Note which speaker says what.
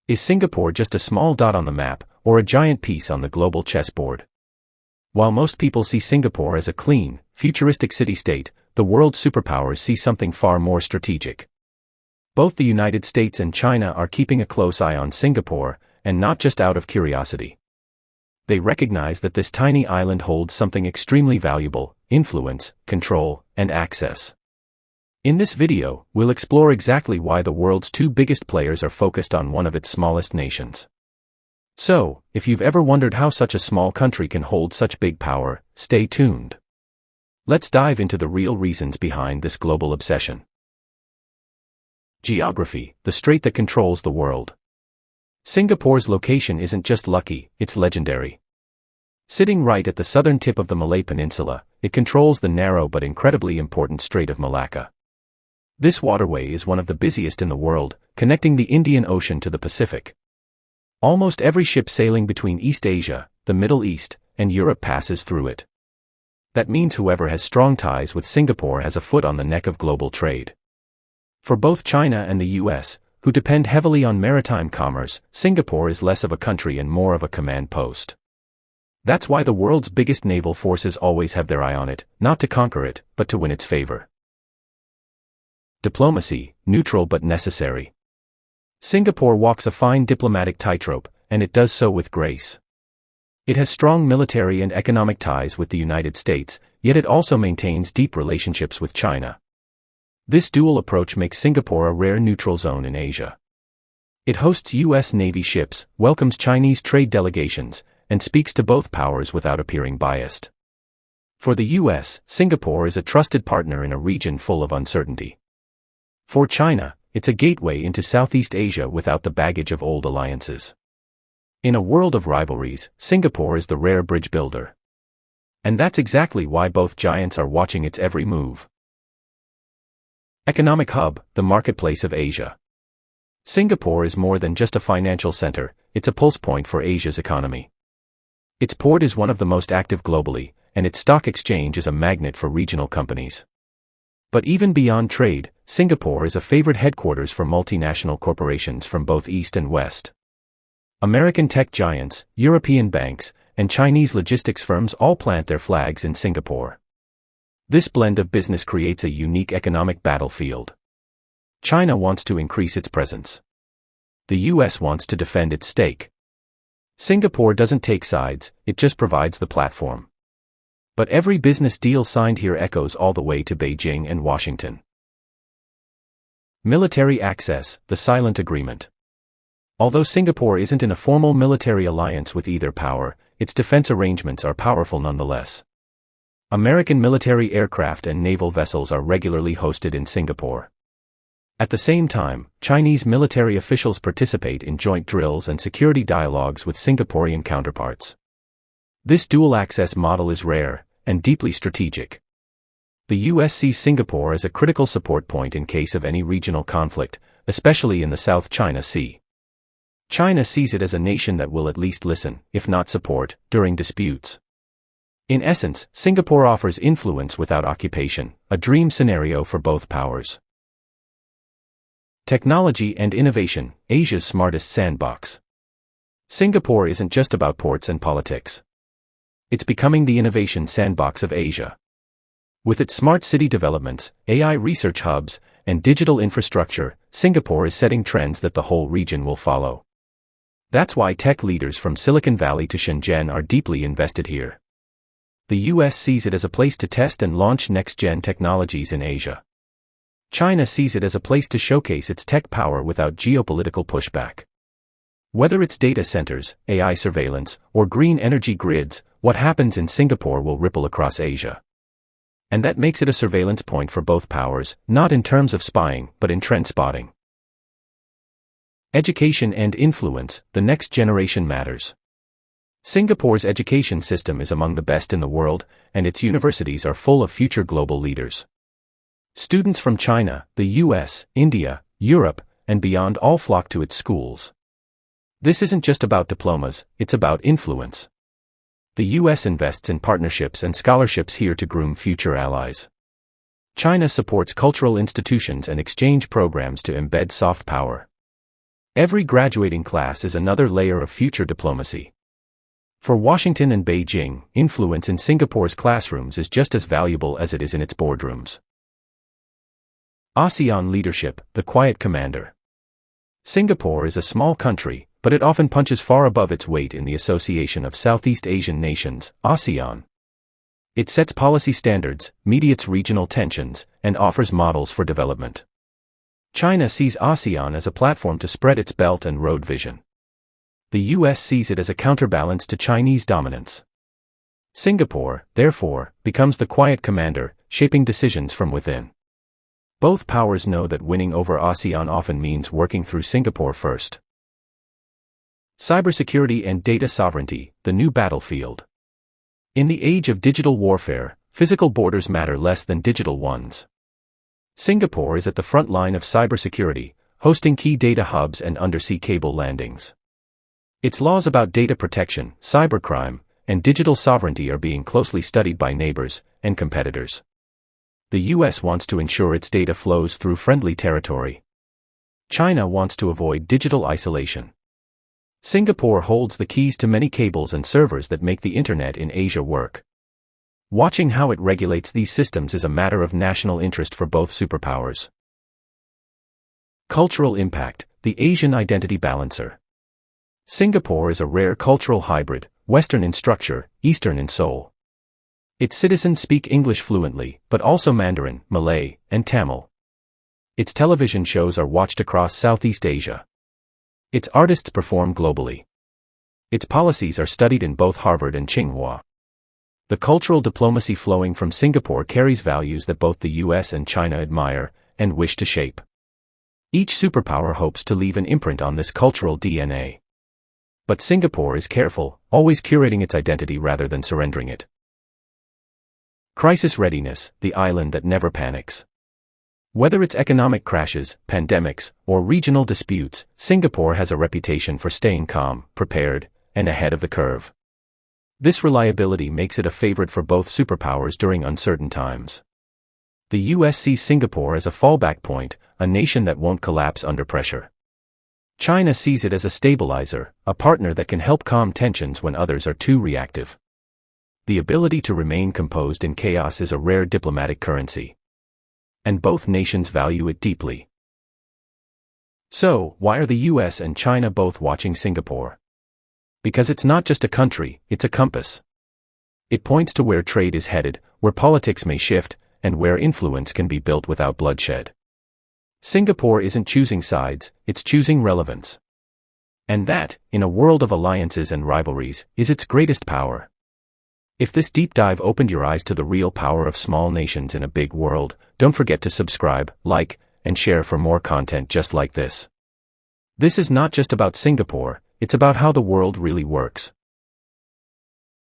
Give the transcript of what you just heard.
Speaker 1: Is Singapore just a small dot on the map, or a giant piece on the global chessboard? While most people see Singapore as a clean, futuristic city-state, the world's superpowers see something far more strategic. Both the United States and China are keeping a close eye on Singapore, and not just out of curiosity. They recognize that this tiny island holds something extremely valuable: influence, control, and access. In this video, we'll explore exactly why the world's two biggest players are focused on one of its smallest nations. So, if you've ever wondered how such a small country can hold such big power, stay tuned. Let's dive into the real reasons behind this global obsession. Geography, the strait that controls the world. Singapore's location isn't just lucky, it's legendary. Sitting right at the southern tip of the Malay Peninsula, it controls the narrow but incredibly important Strait of Malacca. This waterway is one of the busiest in the world, connecting the Indian Ocean to the Pacific. Almost every ship sailing between East Asia, the Middle East, and Europe passes through it. That means whoever has strong ties with Singapore has a foot on the neck of global trade. For both China and the US, who depend heavily on maritime commerce, Singapore is less of a country and more of a command post. That's why the world's biggest naval forces always have their eye on it, not to conquer it, but to win its favor. Diplomacy, neutral but necessary. Singapore walks a fine diplomatic tightrope, and it does so with grace. It has strong military and economic ties with the United States, yet it also maintains deep relationships with China. This dual approach makes Singapore a rare neutral zone in Asia. It hosts U.S. Navy ships, welcomes Chinese trade delegations, and speaks to both powers without appearing biased. For the U.S., Singapore is a trusted partner in a region full of uncertainty. For China, it's a gateway into Southeast Asia without the baggage of old alliances. In a world of rivalries, Singapore is the rare bridge builder. And that's exactly why both giants are watching its every move. Economic hub, the marketplace of Asia. Singapore is more than just a financial center, it's a pulse point for Asia's economy. Its port is one of the most active globally, and its stock exchange is a magnet for regional companies. But even beyond trade, Singapore is a favorite headquarters for multinational corporations from both East and West. American tech giants, European banks, and Chinese logistics firms all plant their flags in Singapore. This blend of business creates a unique economic battlefield. China wants to increase its presence. The US wants to defend its stake. Singapore doesn't take sides, it just provides the platform. But every business deal signed here echoes all the way to Beijing and Washington. Military access, the silent agreement. Although Singapore isn't in a formal military alliance with either power, its defense arrangements are powerful nonetheless. American military aircraft and naval vessels are regularly hosted in Singapore. At the same time, Chinese military officials participate in joint drills and security dialogues with Singaporean counterparts. This dual-access model is rare, and deeply strategic. The US sees Singapore as a critical support point in case of any regional conflict, especially in the South China Sea. China sees it as a nation that will at least listen, if not support, during disputes. In essence, Singapore offers influence without occupation, a dream scenario for both powers. Technology and innovation, Asia's smartest sandbox. Singapore isn't just about ports and politics. It's becoming the innovation sandbox of Asia. With its smart city developments, AI research hubs, and digital infrastructure, Singapore is setting trends that the whole region will follow. That's why tech leaders from Silicon Valley to Shenzhen are deeply invested here. The US sees it as a place to test and launch next-gen technologies in Asia. China sees it as a place to showcase its tech power without geopolitical pushback. Whether it's data centers, AI surveillance, or green energy grids, what happens in Singapore will ripple across Asia. And that makes it a surveillance point for both powers, not in terms of spying, but in trend spotting. Education and influence, the next generation matters. Singapore's education system is among the best in the world, and its universities are full of future global leaders. Students from China, the US, India, Europe, and beyond all flock to its schools. This isn't just about diplomas, it's about influence. The US invests in partnerships and scholarships here to groom future allies. China supports cultural institutions and exchange programs to embed soft power. Every graduating class is another layer of future diplomacy. For Washington and Beijing, influence in Singapore's classrooms is just as valuable as it is in its boardrooms. ASEAN Leadership, the quiet commander. Singapore is a small country, but it often punches far above its weight in the Association of Southeast Asian Nations, ASEAN. It sets policy standards, mediates regional tensions, and offers models for development. China sees ASEAN as a platform to spread its Belt and Road vision. The US sees it as a counterbalance to Chinese dominance. Singapore, therefore, becomes the quiet commander, shaping decisions from within. Both powers know that winning over ASEAN often means working through Singapore first. Cybersecurity and data sovereignty, the new battlefield. In the age of digital warfare, physical borders matter less than digital ones. Singapore is at the front line of cybersecurity, hosting key data hubs and undersea cable landings. Its laws about data protection, cybercrime, and digital sovereignty are being closely studied by neighbors and competitors. The US wants to ensure its data flows through friendly territory. China wants to avoid digital isolation. Singapore holds the keys to many cables and servers that make the internet in Asia work. Watching how it regulates these systems is a matter of national interest for both superpowers. Cultural impact, the Asian identity balancer. Singapore is a rare cultural hybrid, Western in structure, Eastern in soul. Its citizens speak English fluently, but also Mandarin, Malay, and Tamil. Its television shows are watched across Southeast Asia. Its artists perform globally. Its policies are studied in both Harvard and Tsinghua. The cultural diplomacy flowing from Singapore carries values that both the US and China admire and wish to shape. Each superpower hopes to leave an imprint on this cultural DNA. But Singapore is careful, always curating its identity rather than surrendering it. Crisis readiness, the island that never panics. Whether it's economic crashes, pandemics, or regional disputes, Singapore has a reputation for staying calm, prepared, and ahead of the curve. This reliability makes it a favorite for both superpowers during uncertain times. The US sees Singapore as a fallback point, a nation that won't collapse under pressure. China sees it as a stabilizer, a partner that can help calm tensions when others are too reactive. The ability to remain composed in chaos is a rare diplomatic currency. And both nations value it deeply. So, why are the US and China both watching Singapore? Because it's not just a country, it's a compass. It points to where trade is headed, where politics may shift, and where influence can be built without bloodshed. Singapore isn't choosing sides, it's choosing relevance. And that, in a world of alliances and rivalries, is its greatest power. If this deep dive opened your eyes to the real power of small nations in a big world, don't forget to subscribe, like, and share for more content just like this. This is not just about Singapore, it's about how the world really works.